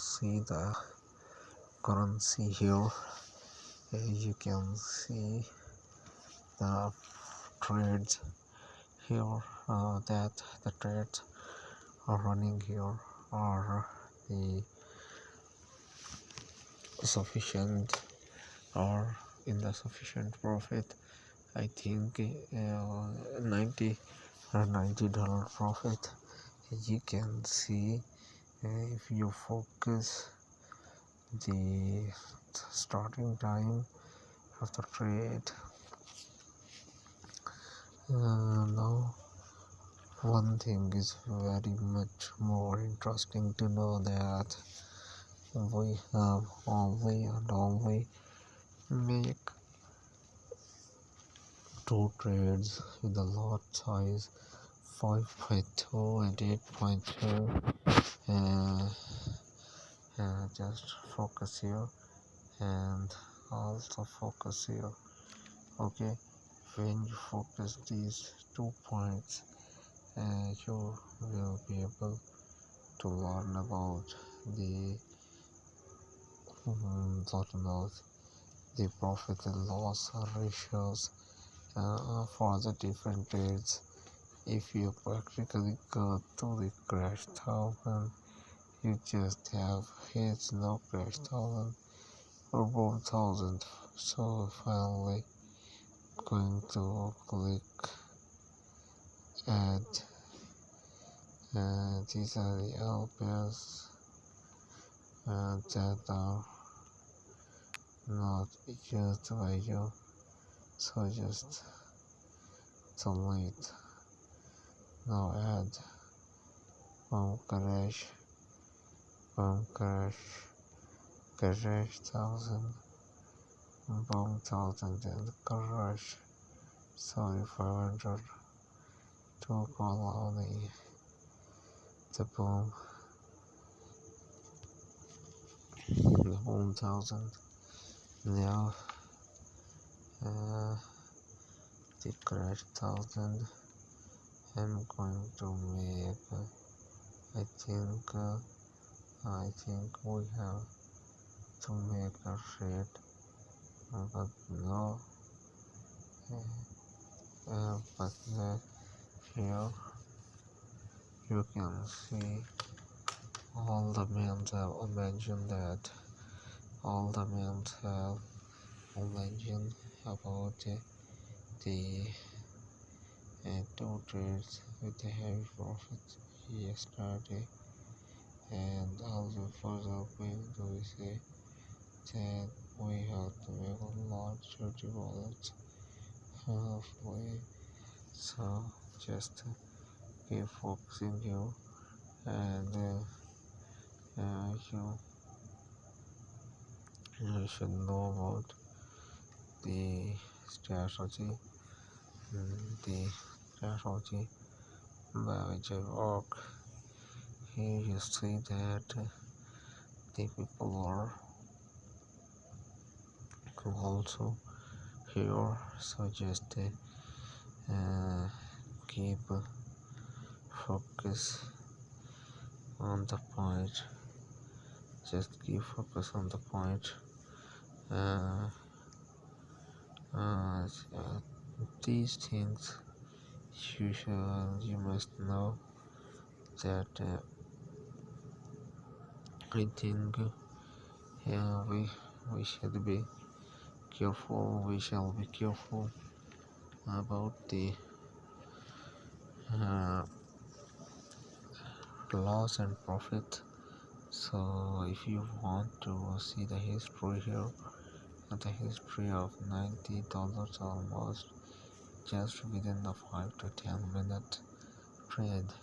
see the currency here. You can see the trades here, that the trades are running here are the sufficient or in the sufficient profit. I think 90 or $90 profit. You can see if you focus the starting time of the trade. Now one thing is very much more interesting to know, that we have only and only make two trades with the lot size 5.2 and 8.2. Just focus here and also focus here. Okay, when you focus these 2 points, you will be able to learn about the profit and loss ratios for the different trades. If you practically go to the crash 1000, you just have hits no crash 1000 or boom 1000. So finally going to click add. These are the LPs that are not used by you, so just delete. Now add boom crash 1000, boom 1000 and crash 500 to allow the boom 1000. Now the crash 1000. I'm going to make I think we have to make a shade, but no, but here you can see all the mails have mentioned that all the mails have mentioned about the two trades with the heavy profit yesterday, and also further going to say that we have to make a large 30 wallets halfway. So just keep focusing here, and you should know about the strategy, by which I work. Here you see that the people are also here, so just keep focus on the point. Just keep focus on the point. These things you must know that I think we should be careful. We shall be careful about the loss and profit. So if you want to see the history here, the history of $90 almost just within the 5 to 10 minute trade.